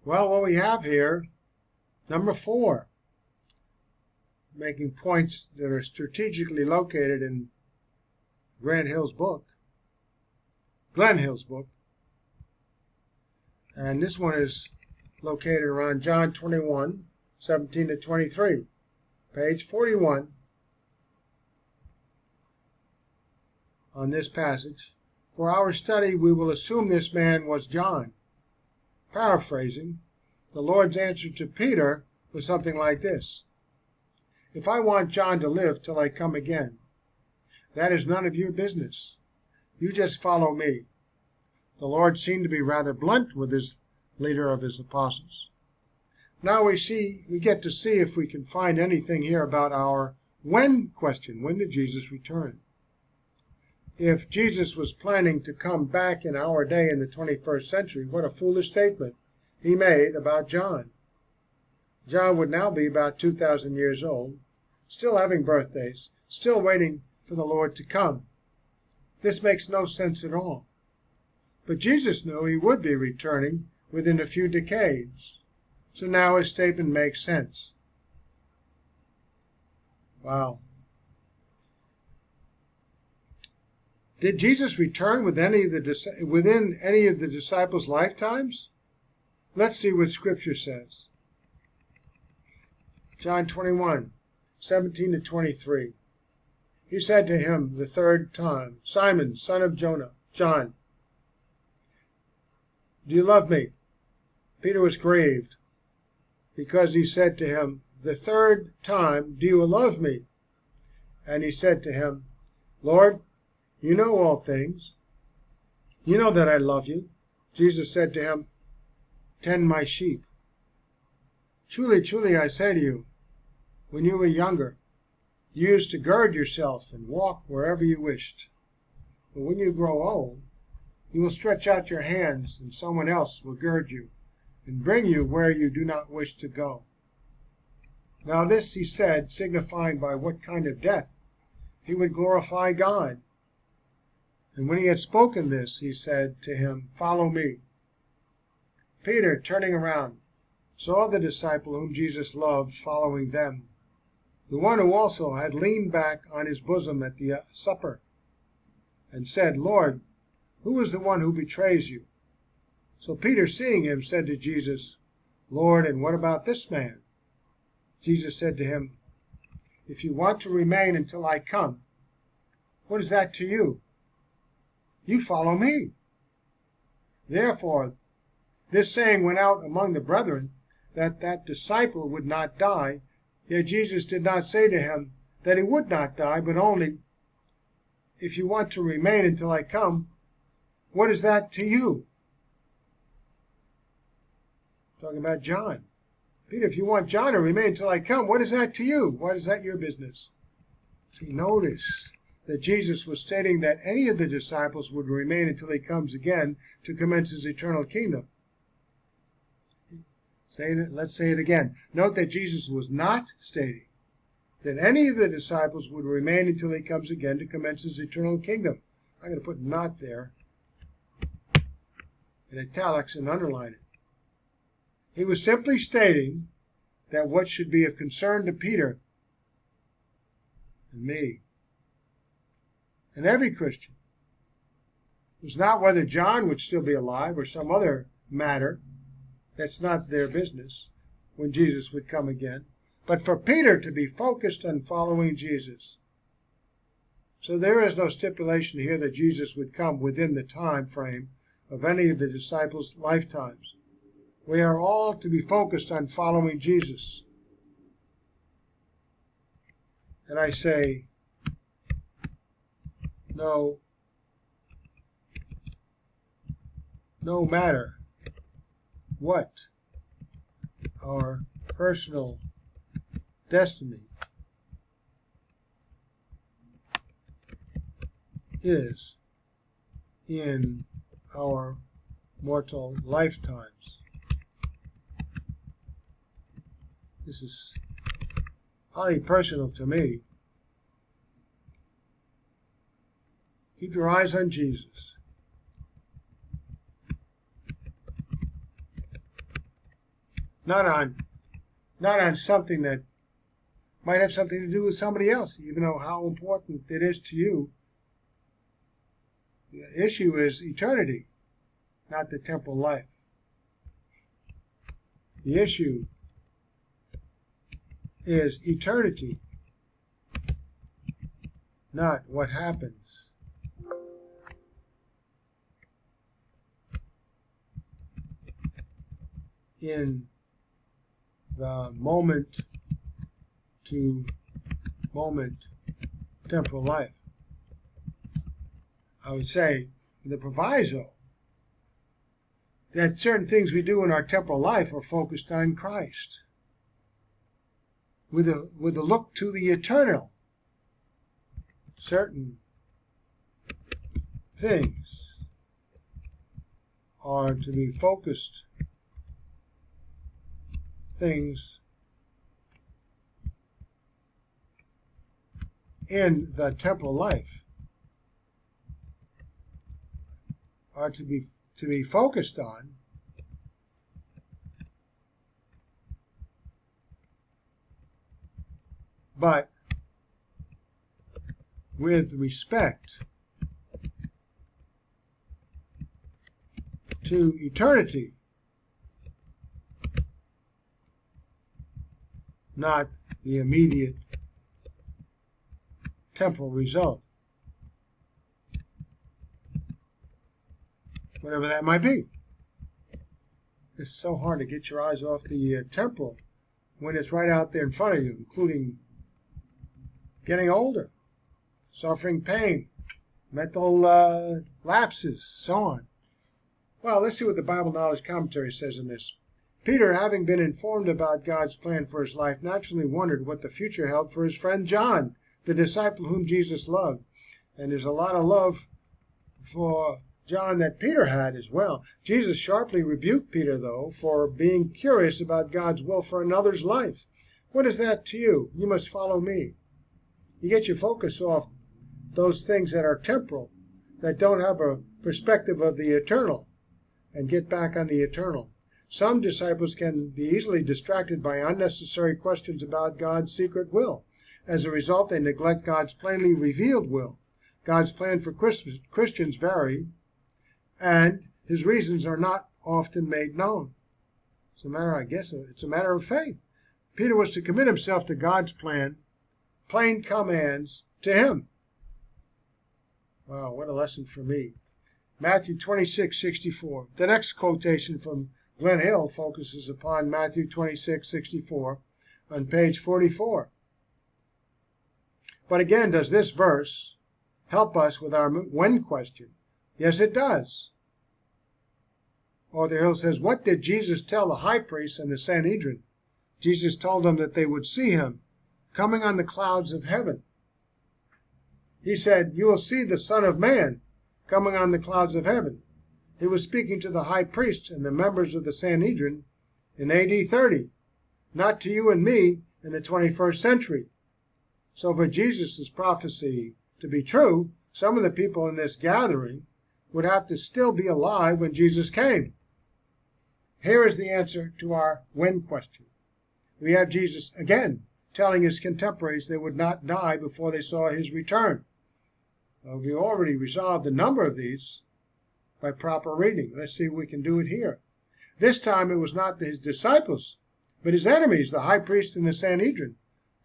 Well, what we have here, number 4, making points that are strategically located in Glenn Hill's book. And this one is located around John 21, 17 to 23, page 41 on this passage. For our study, we will assume this man was John. Paraphrasing, the Lord's answer to Peter was something like this: if I want John to live till I come again, that is none of your business. You just follow me. The Lord seemed to be rather blunt with his leader of his apostles. Now we get to see if we can find anything here about our when question. When did Jesus return? If Jesus was planning to come back in our day in the 21st century, what a foolish statement he made about John. John would now be about 2,000 years old, still having birthdays, still waiting for the Lord to come. This makes no sense at all. But Jesus knew he would be returning within a few decades, so now his statement makes sense. Wow. Did Jesus return within any of the disciples' lifetimes? Let's see what Scripture says. John 21, 17 to 23. He said to him the third time, Simon, son of Jonah, John, do you love me? Peter was grieved because he said to him the third time, do you love me? And he said to him, Lord, you know all things. You know that I love you. Jesus said to him, tend my sheep. Truly, truly, I say to you, when you were younger, you used to gird yourself and walk wherever you wished. But when you grow old, you will stretch out your hands, and someone else will gird you and bring you where you do not wish to go. Now this he said, signifying by what kind of death he would glorify God. And when he had spoken this, he said to him, follow me. Peter, turning around, saw the disciple whom Jesus loved following them, the one who also had leaned back on his bosom at the supper, and said, Lord, who is the one who betrays you? So Peter, seeing him, said to Jesus, Lord, and what about this man? Jesus said to him, if you want to remain until I come, what is that to you? You follow me. Therefore, this saying went out among the brethren, that disciple would not die. Yet Jesus did not say to him that he would not die, but only, if you want to remain until I come, what is that to you? Talking about John. Peter, if you want John to remain until I come, what is that to you? What is that your business? See, notice that Jesus was stating that any of the disciples would remain until he comes again to commence his eternal kingdom. Let's say it again. Note that Jesus was not stating that any of the disciples would remain until he comes again to commence his eternal kingdom. I'm going to put not there in italics and underline it. He was simply stating that what should be of concern to Peter and me and every Christian was not whether John would still be alive or some other matter. That's not their business when Jesus would come again. But for Peter to be focused on following Jesus. So there is no stipulation here that Jesus would come within the time frame of any of the disciples' lifetimes. We are all to be focused on following Jesus. And I say, no matter what our personal destiny is in our mortal lifetimes. This is highly personal to me. Keep your eyes on Jesus. not on something that might have something to do with somebody else, even though how important it is to you. The issue is eternity, not the temporal life. The issue is eternity, not what happens in the moment to moment temporal life. I would say the proviso that certain things we do in our temporal life are focused on Christ, with a look to the eternal. Certain things are to be focused things in the temporal life are to be focused on but with respect to eternity, not the immediate temporal result, whatever that might be. It's so hard to get your eyes off the temporal when it's right out there in front of you, including getting older, suffering pain, mental lapses, so on. Well, let's see what the Bible Knowledge Commentary says in this. Peter, having been informed about God's plan for his life, naturally wondered what the future held for his friend John, the disciple whom Jesus loved. And there's a lot of love for John that Peter had as well. Jesus sharply rebuked Peter, though, for being curious about God's will for another's life. What is that to you? You must follow me. You get your focus off those things that are temporal, that don't have a perspective of the eternal, and get back on the eternal. Some disciples can be easily distracted by unnecessary questions about God's secret will. As a result, they neglect God's plainly revealed will. God's plan for Christians vary, and his reasons are not often made known. It's a matter, I guess, it's a matter of faith. Peter was to commit himself to God's plan, plain commands to him. Wow, what a lesson for me. Matthew 26:64. The next quotation from Glenn Hill focuses upon Matthew 26:64 on page 44. But again, does this verse help us with our when question? Yes, it does. Author Hill says, what did Jesus tell the high priest and the Sanhedrin? Jesus told them that they would see him coming on the clouds of heaven. He said, you will see the Son of Man coming on the clouds of heaven. He was speaking to the high priests and the members of the Sanhedrin in AD 30, not to you and me in the 21st century. So for Jesus' prophecy to be true, some of the people in this gathering would have to still be alive when Jesus came. Here is the answer to our when question. We have Jesus again telling his contemporaries they would not die before they saw his return. We already resolved a number of these by proper reading. Let's see if we can do it here. This time it was not his disciples, but his enemies, the high priest and the Sanhedrin.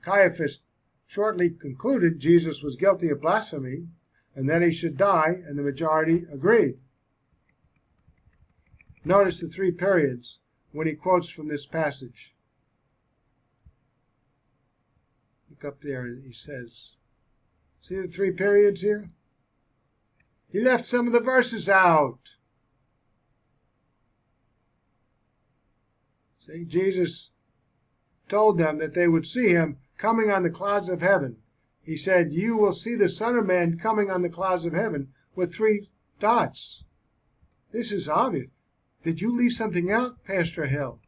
Caiaphas shortly concluded Jesus was guilty of blasphemy and that he should die, and the majority agreed. Notice the three periods when he quotes from this passage. Look up there, he says, see the three periods here? He left some of the verses out. See, Jesus told them that they would see him coming on the clouds of heaven. He said, you will see the Son of Man coming on the clouds of heaven with three dots. This is obvious. Did you leave something out, Pastor Hill?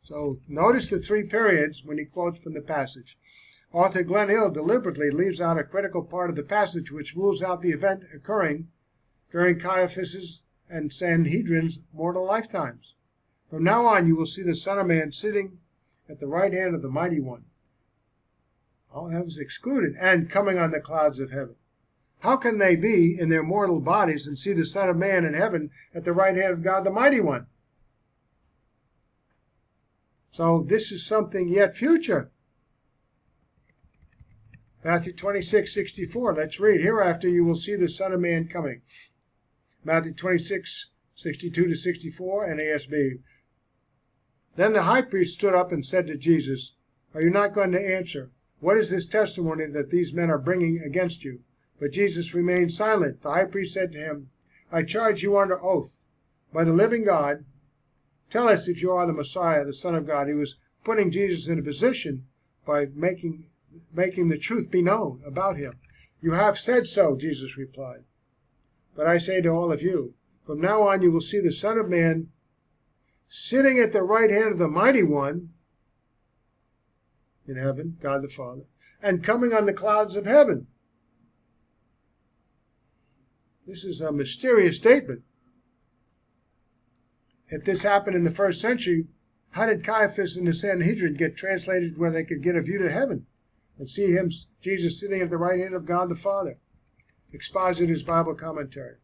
So notice the three periods when he quotes from the passage. Author Glenn Hill deliberately leaves out a critical part of the passage which rules out the event occurring during Caiaphas' and Sanhedrin's mortal lifetimes. From now on you will see the Son of Man sitting at the right hand of the Mighty One. Oh, that was excluded. And coming on the clouds of heaven. How can they be in their mortal bodies and see the Son of Man in heaven at the right hand of God the Mighty One? So this is something yet future. Matthew 26:64. Let's read. Hereafter you will see the Son of Man coming. Matthew 26:62-64, NASB. Then the high priest stood up and said to Jesus, "Are you not going to answer? What is this testimony that these men are bringing against you?" But Jesus remained silent. The high priest said to him, "I charge you under oath, by the living God, tell us if you are the Messiah, the Son of God." He was putting Jesus in a position by making the truth be known about him. "You have said so," Jesus replied. "But I say to all of you, from now on you will see the Son of Man sitting at the right hand of the Mighty One in heaven, God the Father, and coming on the clouds of heaven." This is a mysterious statement. If this happened in the first century, how did Caiaphas and the Sanhedrin get translated where they could get a view to heaven and see him, Jesus, sitting at the right hand of God the Father? Expositor's Bible Commentary.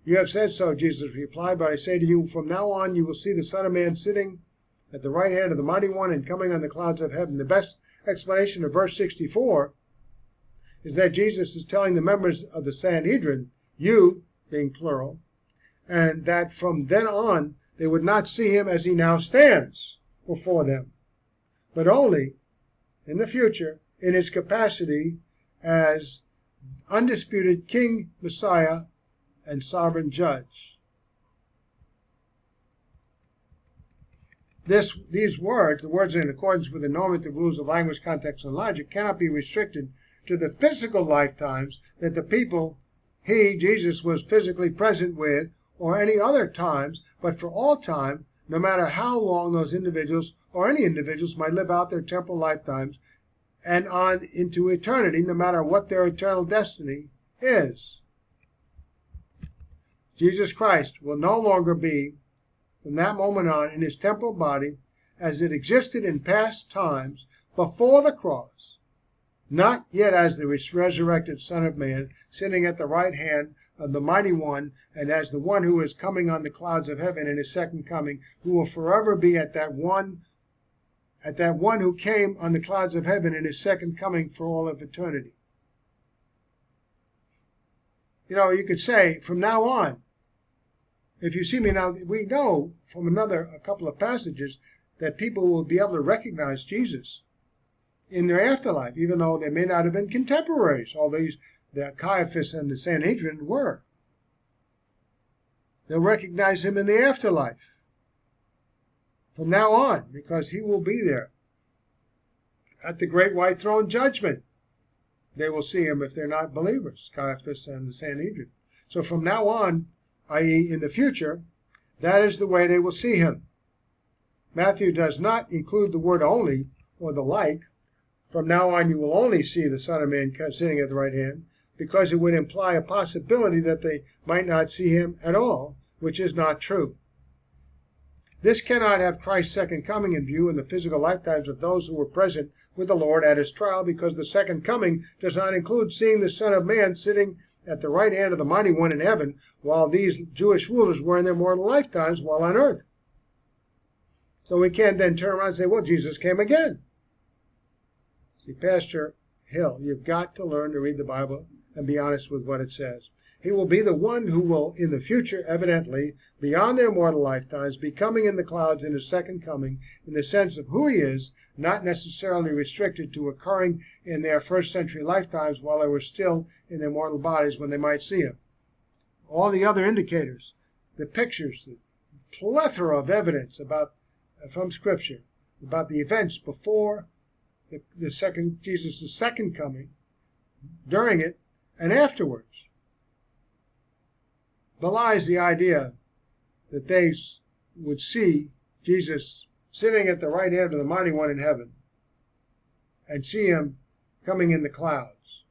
"You have said so," Jesus replied, "but I say to you, from now on you will see the Son of Man sitting at the right hand of the Mighty One and coming on the clouds of heaven." The best explanation of verse 64 is that Jesus is telling the members of the Sanhedrin, you being plural, and that from then on they would not see him as he now stands before them, but only in the future in his capacity as undisputed King, Messiah, and sovereign judge. These words, the words in accordance with the normative rules of language, context, and logic, cannot be restricted to the physical lifetimes that the people he, Jesus, was physically present with, or any other times, but for all time, no matter how long those individuals or any individuals might live out their temporal lifetimes, and on into eternity, no matter what their eternal destiny is. Jesus Christ will no longer be, from that moment on, in his temporal body as it existed in past times before the cross, not yet as the resurrected Son of Man, sitting at the right hand of the Mighty One, and as the one who is coming on the clouds of heaven in his second coming, who will forever be at that one who came on the clouds of heaven in his second coming for all of eternity. You know, you could say, from now on, if you see me now, we know from a couple of passages that people will be able to recognize Jesus in their afterlife, even though they may not have been contemporaries, although the Caiaphas and the Sanhedrin were. They'll recognize him in the afterlife from now on, because he will be there at the great white throne judgment. They will see him if they're not believers, Caiaphas and the Sanhedrin. So from now on, i.e. in the future, that is the way they will see him. Matthew does not include the word only or the like. From now on you will only see the Son of Man sitting at the right hand, because it would imply a possibility that they might not see him at all, which is not true. This cannot have Christ's second coming in view in the physical lifetimes of those who were present with the Lord at his trial, because the second coming does not include seeing the Son of Man sitting at the right hand of the Mighty One in heaven, while these Jewish rulers were in their mortal lifetimes while on earth. So we can't then turn around and say, well, Jesus came again. See, Pastor Hill, you've got to learn to read the Bible and be honest with what it says. He will be the one who will, in the future, evidently, beyond their mortal lifetimes, be coming in the clouds in his second coming, in the sense of who he is, not necessarily restricted to occurring in their first century lifetimes while they were still in their mortal bodies when they might see him. All the other indicators, the pictures, the plethora of evidence from Scripture about the events before Jesus' second coming, during it, and afterwards, belies the idea that they would see Jesus sitting at the right hand of the Mighty One in heaven and see him coming in the clouds,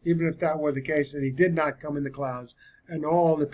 even if that were the case, and he did not come in the clouds, and all the